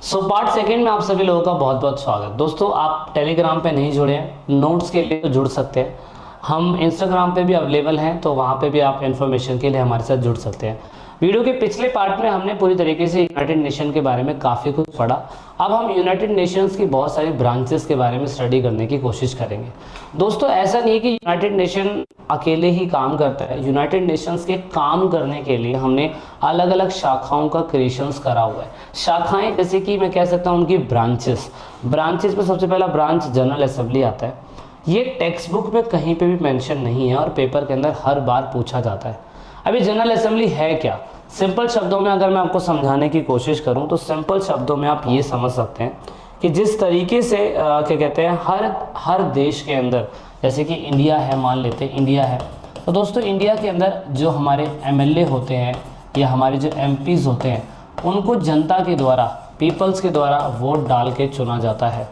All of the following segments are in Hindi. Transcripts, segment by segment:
पार्ट सेकंड में आप सभी लोगों का बहुत बहुत स्वागत। दोस्तों, आप टेलीग्राम पे नहीं जुड़े हैं, नोट्स के लिए तो जुड़ सकते हैं। हम इंस्टाग्राम पे भी अवेलेबल हैं, तो वहाँ पे भी आप इन्फॉर्मेशन के लिए हमारे साथ जुड़ सकते हैं। वीडियो के पिछले पार्ट में हमने पूरी तरीके से यूनाइटेड नेशन के बारे में काफ़ी कुछ पढ़ा। अब हम यूनाइटेड नेशंस की बहुत सारी ब्रांचेस के बारे में स्टडी करने की कोशिश करेंगे। दोस्तों, ऐसा नहीं है कि यूनाइटेड नेशन अकेले ही काम करता है। यूनाइटेड नेशंस के काम करने के लिए हमने अलग अलग शाखाओं का क्रिएशंस करा हुआ है। शाखाएं जैसे कि मैं कह सकता हूँ उनकी ब्रांचेस में सबसे पहला ब्रांच जनरल असेंबली आता है। ये टेक्स्ट बुक में कहीं पे भी मेंशन नहीं है और पेपर के अंदर हर बार पूछा जाता है। अभी जनरल असेंबली है क्या? सिंपल शब्दों में अगर मैं आपको समझाने की कोशिश करूं तो सिंपल शब्दों में आप ये समझ सकते हैं कि जिस तरीके से क्या कहते हैं, हर देश के अंदर, जैसे कि इंडिया है, मान लेते हैं इंडिया है, तो दोस्तों इंडिया के अंदर जो हमारे एमएलए होते हैं या हमारे जो एमपीज़ होते हैं, उनको जनता के द्वारा, पीपल्स के द्वारा वोट डाल के चुना जाता है।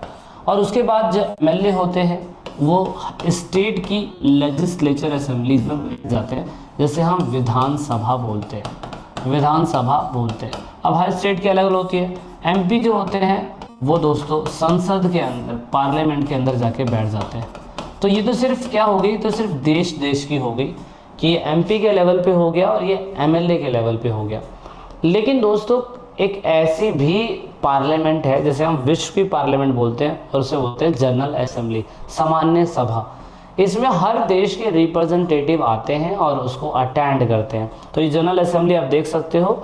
और उसके बाद जो एमएलए होते हैं वो स्टेट की लेजिस्लेचर असेंबलीज में जाते हैं, जैसे हम विधानसभा बोलते हैं। अब हर स्टेट की अलग अलग होती है। एमपी जो होते हैं वो दोस्तों संसद के अंदर, पार्लियामेंट के अंदर जाके बैठ जाते हैं। तो ये तो सिर्फ क्या हो गई, तो सिर्फ देश की हो गई कि ये एमपी के लेवल पे हो गया और ये एमएलए के लेवल पे हो गया। लेकिन दोस्तों एक ऐसी भी पार्लियामेंट है, जैसे हम विश्व की पार्लियामेंट बोलते हैं और उसे बोलते हैं जनरल असेंबली, सामान्य सभा। इसमें हर देश के रिप्रेजेंटेटिव आते हैं और उसको अटेंड करते हैं। तो ये जनरल असेंबली आप देख सकते हो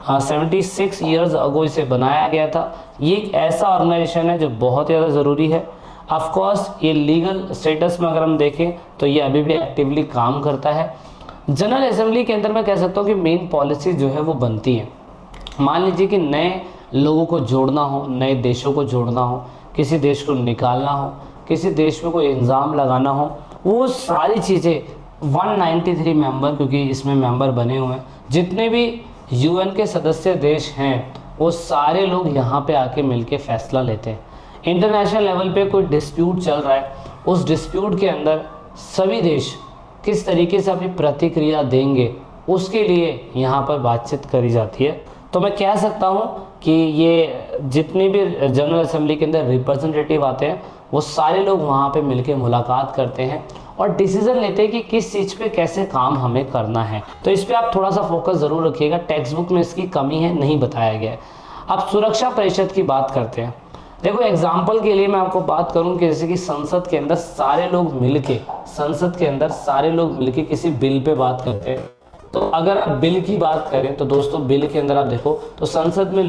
76 ईयर्स अगो इसे बनाया गया था। ये एक ऐसा ऑर्गेनाइजेशन है जो बहुत ज़्यादा ज़रूरी है। ऑफ कोर्स ये लीगल स्टेटस में अगर हम देखें तो ये अभी भी एक्टिवली काम करता है। जनरल असेंबली के अंदर मैं कह सकता हूँ कि मेन पॉलिसी जो है वो बनती है। मान लीजिए कि नए लोगों को जोड़ना हो, नए देशों को जोड़ना हो, किसी देश को निकालना हो, किसी देश में कोई इल्ज़ाम लगाना हो, वो सारी चीज़ें 193 मेंबर, क्योंकि इसमें मेंबर बने हुए हैं, जितने भी यूएन के सदस्य देश हैं वो सारे लोग यहाँ पे आके मिलके फैसला लेते हैं। इंटरनेशनल लेवल पे कोई डिस्प्यूट चल रहा है, उस डिस्प्यूट के अंदर सभी देश किस तरीके से अपनी प्रतिक्रिया देंगे, उसके लिए यहाँ पर बातचीत करी जाती है। तो मैं कह सकता हूँ कि ये जितनी भी जनरल असेंबली के अंदर रिप्रेजेंटेटिव आते हैं वो सारे लोग वहाँ पे मिलके मुलाकात करते हैं और डिसीजन लेते हैं कि किस चीज़ पे कैसे काम हमें करना है। तो इस पे आप थोड़ा सा फोकस ज़रूर रखिएगा, टेक्स्ट बुक में इसकी कमी है, नहीं बताया गया है। अब सुरक्षा परिषद की बात करते हैं। देखो एग्जाम्पल के लिए मैं आपको बात करूँ कि जैसे कि संसद के अंदर सारे लोग मिलके किसी बिल पे बात करते हैं। तो अगर आप बिल की बात करें तो दोस्तों बिल के अंदर आप देखो तो संसद में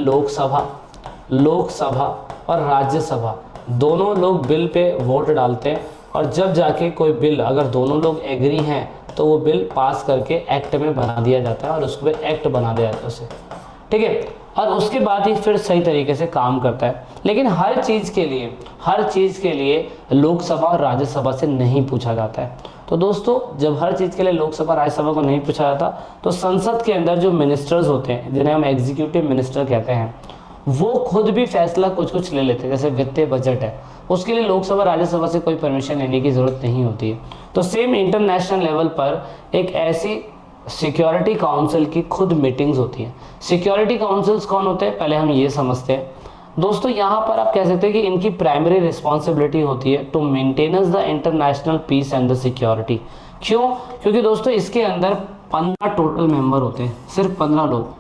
लोकसभा और राज्यसभा दोनों लोग बिल पे वोट डालते हैं और जब जाके कोई बिल, अगर दोनों लोग एग्री हैं तो वो बिल पास करके एक्ट में बना दिया जाता है और उसको एक्ट बना दिया जाता है उसे, ठीक है। और उसके बाद ही फिर सही तरीके से काम करता है। लेकिन हर चीज़ के लिए लोकसभा और राज्यसभा से नहीं पूछा जाता है। तो दोस्तों जब हर चीज़ के लिए लोकसभा राज्यसभा को नहीं पूछा जाता तो संसद के अंदर जो मिनिस्टर्स होते हैं, जिन्हें हम एग्जीक्यूटिव मिनिस्टर कहते हैं, वो खुद भी फैसला कुछ ले लेते हैं। जैसे वित्तीय बजट है, उसके लिए लोकसभा राज्यसभा से कोई परमिशन लेने की ज़रूरत नहीं होती है। तो सेम इंटरनेशनल लेवल पर एक ऐसी सिक्योरिटी काउंसिल की खुद मीटिंग्स होती हैं। सिक्योरिटी काउंसिल्स कौन होते हैं, पहले हम ये समझते हैं। दोस्तों यहाँ पर आप कह सकते हैं कि इनकी प्राइमरी रिस्पॉन्सिबिलिटी होती है to maintenance the international peace and the security. क्यों? क्योंकि दोस्तों इसके अंदर 15 टोटल मेंबर होते हैं, सिर्फ 15 लोग।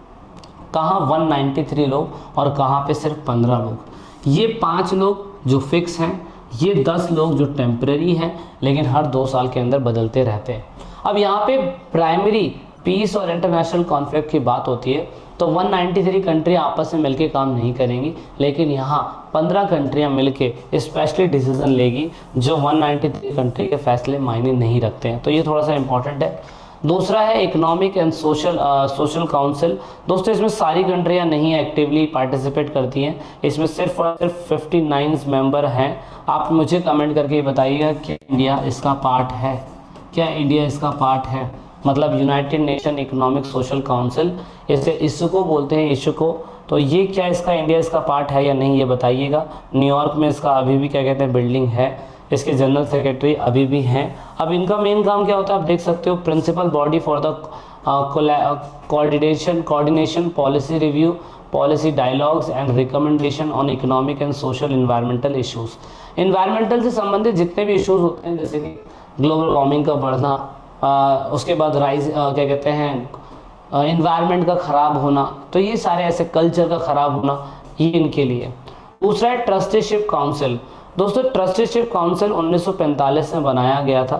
कहाँ 193 लोग और कहाँ पे सिर्फ 15 लोग। ये 5 लोग जो फिक्स हैं, ये 10 लोग जो टेम्परेरी हैं लेकिन हर 2 साल के अंदर बदलते रहते हैं। अब यहाँ पे प्राइमरी पीस और इंटरनेशनल कॉन्फ्लिक्ट की बात होती है तो 193 कंट्री आपस में मिलके काम नहीं करेंगी, लेकिन यहाँ 15 कंट्रियाँ मिलके स्पेशली डिसीजन लेगी जो 193 कंट्री के फैसले मायने नहीं रखते हैं। तो ये थोड़ा सा इंपॉर्टेंट है। दूसरा है इकोनॉमिक एंड सोशल काउंसिल। दोस्तों इसमें सारी कंट्रियाँ नहीं एक्टिवली पार्टिसिपेट करती हैं, इसमें सिर्फ और सिर्फ 59 मेंबर हैं। आप मुझे कमेंट करके बताइएगा कि इंडिया इसका पार्ट है, क्या इंडिया इसका पार्ट है? मतलब United nation economic social council, इसे इसको बोलते हैं, इसको। तो ये क्या इसका इंडिया इसका पार्ट है या नहीं, ये बताइएगा। न्यूयॉर्क में इसका अभी भी क्या कहते हैं बिल्डिंग है, इसके जनरल सेक्रेटरी अभी भी हैं। अब इनका मेन काम क्या होता है आप देख सकते हो, principal body for the coordination policy review policy dialogues and recommendation on economic and social environmental issues. Environmental से संबंधित जितने भी इश्यूज होते हैं, जैसे कि ग्लोबल वार्मिंग का बढ़ना, उसके बाद राइज क्या कहते हैं इन्वायरमेंट का ख़राब होना, तो ये सारे ऐसे कल्चर का ख़राब होना, ये इनके लिए। दूसरा है ट्रस्टीशिप काउंसिल। दोस्तों ट्रस्टीशिप काउंसिल 1945 में बनाया गया था।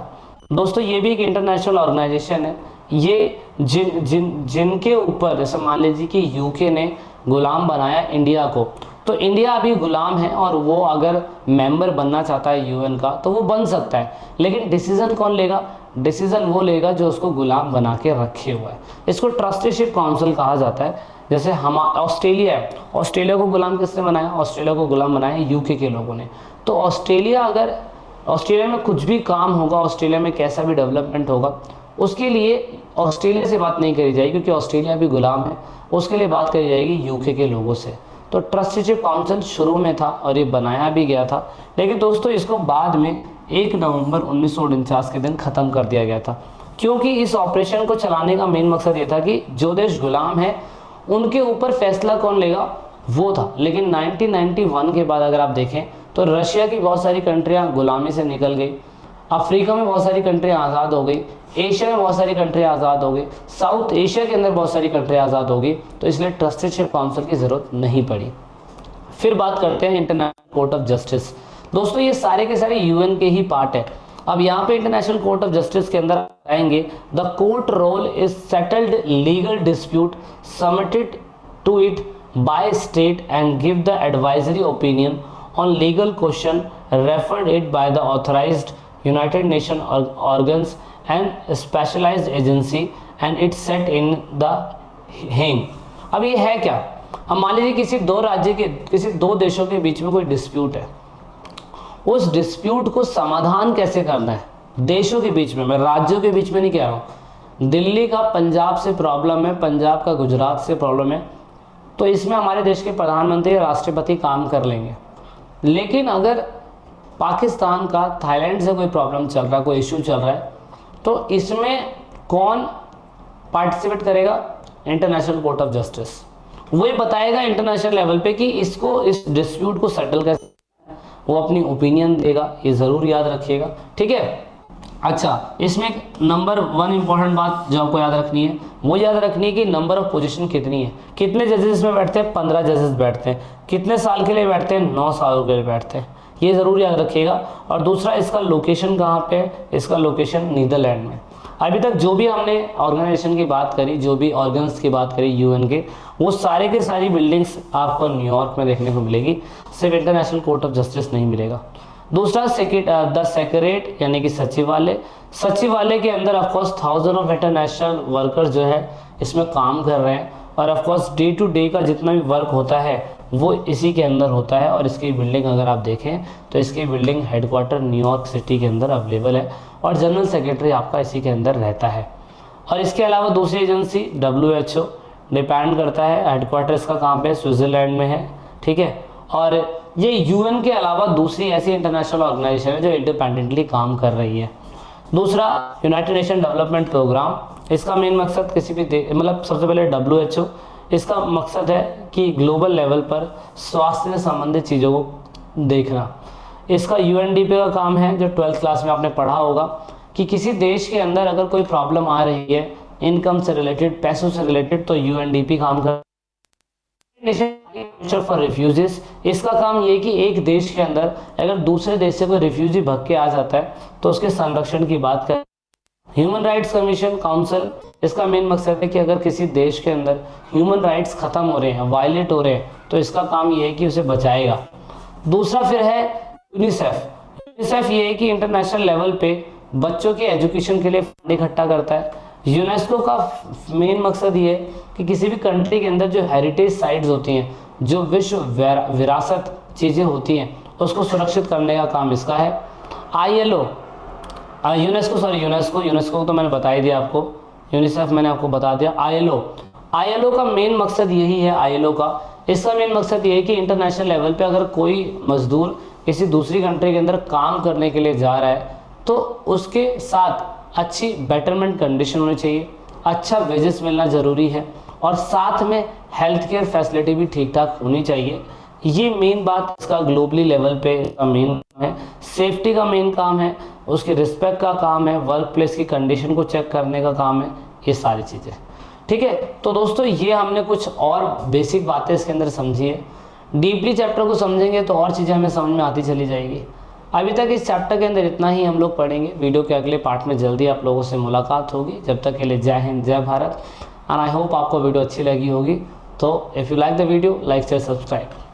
दोस्तों ये भी एक इंटरनेशनल ऑर्गेनाइजेशन है। ये जिनके ऊपर, जैसे मान लीजिए कि यूके ने गुलाम बनाया इंडिया को, तो इंडिया अभी गुलाम है और वो अगर मेंबर बनना चाहता है यूएन का तो वो बन सकता है, लेकिन डिसीजन कौन लेगा? डिसीजन वो लेगा जो उसको गुलाम बना के रखे हुआ है। इसको ट्रस्टीशिप काउंसिल कहा जाता है। जैसे हम ऑस्ट्रेलिया है, ऑस्ट्रेलिया को गुलाम किसने बनाया? ऑस्ट्रेलिया को गुलाम बनाया यूके के लोगों ने। तो ऑस्ट्रेलिया में कुछ भी काम होगा, ऑस्ट्रेलिया में कैसा भी डेवलपमेंट होगा, उसके लिए ऑस्ट्रेलिया से बात नहीं करी जाएगी क्योंकि ऑस्ट्रेलिया भी गुलाम है, उसके लिए बात करी जाएगी यूके के लोगों से। तो ट्रस्टीशिप काउंसिल शुरू में था और ये बनाया भी गया था, लेकिन दोस्तों इसको बाद में 1 नवंबर 1949 के दिन ख़त्म कर दिया गया था, क्योंकि इस ऑपरेशन को चलाने का मेन मकसद ये था कि जो देश गुलाम है उनके ऊपर फैसला कौन लेगा, वो था। लेकिन 1991 के बाद अगर आप देखें तो रशिया की बहुत सारी कंट्रियाँ गुलामी से निकल गई, अफ्रीका में बहुत सारी कंट्रियाँ आज़ाद हो गई, एशिया में बहुत सारी कंट्रियाँ आज़ाद हो गई, साउथ एशिया के अंदर बहुत सारी कंट्रियाँ आज़ाद हो गई, तो इसलिए ट्रस्टीशिप काउंसिल की ज़रूरत नहीं पड़ी। फिर बात करते हैं इंटरनेशनल कोर्ट ऑफ जस्टिस। दोस्तों ये सारे के सारे यूएन के ही पार्ट है। अब यहाँ पे इंटरनेशनल कोर्ट ऑफ जस्टिस के अंदर आएंगे, the court role is settled legal dispute submitted to it by state and give the advisory opinion on legal question referred it by the authorised United Nation organs and specialised agency and it's set in the Hague. अब ये है क्या? अब मान लीजिए किसी दो देशों के बीच में कोई डिस्प्यूट है, उस डिस्प्यूट को समाधान कैसे करना है देशों के बीच में, मैं राज्यों के बीच में नहीं कह रहा हूँ। दिल्ली का पंजाब से प्रॉब्लम है, पंजाब का गुजरात से प्रॉब्लम है, तो इसमें हमारे देश के प्रधानमंत्री या राष्ट्रपति काम कर लेंगे। लेकिन अगर पाकिस्तान का थाईलैंड से कोई प्रॉब्लम चल रहा है, कोई इशू चल रहा है, तो इसमें कौन पार्टिसिपेट करेगा? International court of justice. वही बताएगा इंटरनेशनल लेवल पे कि इस डिस्प्यूट को सेटल कैसे, वो अपनी ओपिनियन देगा, ये ज़रूर याद रखिएगा, ठीक है। अच्छा, इसमें नंबर 1 इंपॉर्टेंट बात जो आपको याद रखनी है, वो याद रखनी है कि नंबर ऑफ पोजीशन कितनी है। कितने जजेस इसमें बैठते हैं? 15 जजेस बैठते हैं। कितने साल के लिए बैठते हैं? 9 साल के लिए बैठते हैं, ये ज़रूर याद रखिएगा। और दूसरा, इसका लोकेशन कहाँ पे है? इसका लोकेशन नीदरलैंड में। अभी तक जो भी हमने ऑर्गेनाइजेशन की बात करी, जो भी ऑर्गन्स की बात करी यूएन के, वो सारे के सारी बिल्डिंग्स आपको न्यूयॉर्क में देखने को मिलेगी, सिर्फ इंटरनेशनल कोर्ट ऑफ जस्टिस नहीं मिलेगा। दूसरा द सेक्रेटरीट यानी कि सचिवालय। सचिवालय के अंदर ऑफकोर्स 1000 ऑफ इंटरनेशनल वर्कर्स जो है इसमें काम कर रहे हैं, और ऑफकोर्स डे टू डे का जितना भी वर्क होता है वो इसी के अंदर होता है। और इसकी बिल्डिंग अगर आप देखें तो इसकी बिल्डिंग हेडक्वार्टर न्यूयॉर्क सिटी के अंदर अवेलेबल है, और जनरल सेक्रेटरी आपका इसी के अंदर रहता है। और इसके अलावा दूसरी एजेंसी WHO डिपेंड करता है, हेडक्वार्टर इसका कहाँ पे? स्विट्जरलैंड में है, ठीक है। और ये यूएन के अलावा दूसरी ऐसी इंटरनेशनल ऑर्गेनाइजेशन है जो इंडिपेंडेंटली काम कर रही है। दूसरा, यूनाइटेड नेशन डेवलपमेंट प्रोग्राम। इसका मेन मकसद किसी भी मतलब सबसे पहले WHO, इसका मकसद है कि ग्लोबल लेवल पर स्वास्थ्य से संबंधित चीज़ों को देखना। इसका UNDP का काम है, जो 12th क्लास में आपने पढ़ा होगा, कि किसी देश के अंदर अगर कोई प्रॉब्लम आ रही है इनकम से रिलेटेड, पैसों से रिलेटेड, तो UNDP काम कर। फॉर रिफ्यूजीज, इसका काम ये कि एक देश के अंदर अगर दूसरे देश से कोई रिफ्यूजी भाग के आ जाता है तो उसके संरक्षण की बात करें। ह्यूमन राइट्स कमीशन काउंसिल, इसका मेन मकसद है कि अगर किसी देश के अंदर ह्यूमन राइट्स खत्म हो रहे हैं, वायलेट हो रहे हैं, तो इसका काम ये है कि उसे बचाएगा। दूसरा फिर है यूनिसेफ ये है कि इंटरनेशनल लेवल पे बच्चों के एजुकेशन के लिए फंड इकट्ठा करता है। यूनेस्को का मेन मकसद ये है कि किसी भी कंट्री के अंदर जो हेरिटेज साइट्स होती हैं, जो विश्व विरासत चीज़ें होती हैं, उसको सुरक्षित करने का काम इसका है। ILO, यूनेस्को तो मैंने बता ही दिया आपको, यूनिसेफ मैंने आपको बता दिया। ILO का मेन मकसद यही है। इसका मेन मकसद ये है कि इंटरनेशनल लेवल पे अगर कोई मजदूर किसी दूसरी कंट्री के अंदर काम करने के लिए जा रहा है तो उसके साथ अच्छी बेटरमेंट कंडीशन होनी चाहिए, अच्छा वेजेस मिलना ज़रूरी है, और साथ में हेल्थ केयर फैसिलिटी भी ठीक ठाक होनी चाहिए। ये मेन बात इसका ग्लोबली लेवल पे मेन काम है। सेफ्टी का मेन काम है, उसके रिस्पेक्ट का काम है, वर्क प्लेस की कंडीशन को चेक करने का काम है, ये सारी चीज़ें। ठीक है, तो दोस्तों ये हमने कुछ और बेसिक बातें इसके अंदर समझी है। डीपली चैप्टर को समझेंगे तो और चीज़ें हमें समझ में आती चली जाएगी। अभी तक इस चैप्टर के अंदर इतना ही हम लोग पढ़ेंगे। वीडियो के अगले पार्ट में जल्दी आप लोगों से मुलाकात होगी। जब तक के लिए जय हिंद, जय भारत। एंड आई होप आपको वीडियो अच्छी लगी होगी। तो if you like the video, like share subscribe.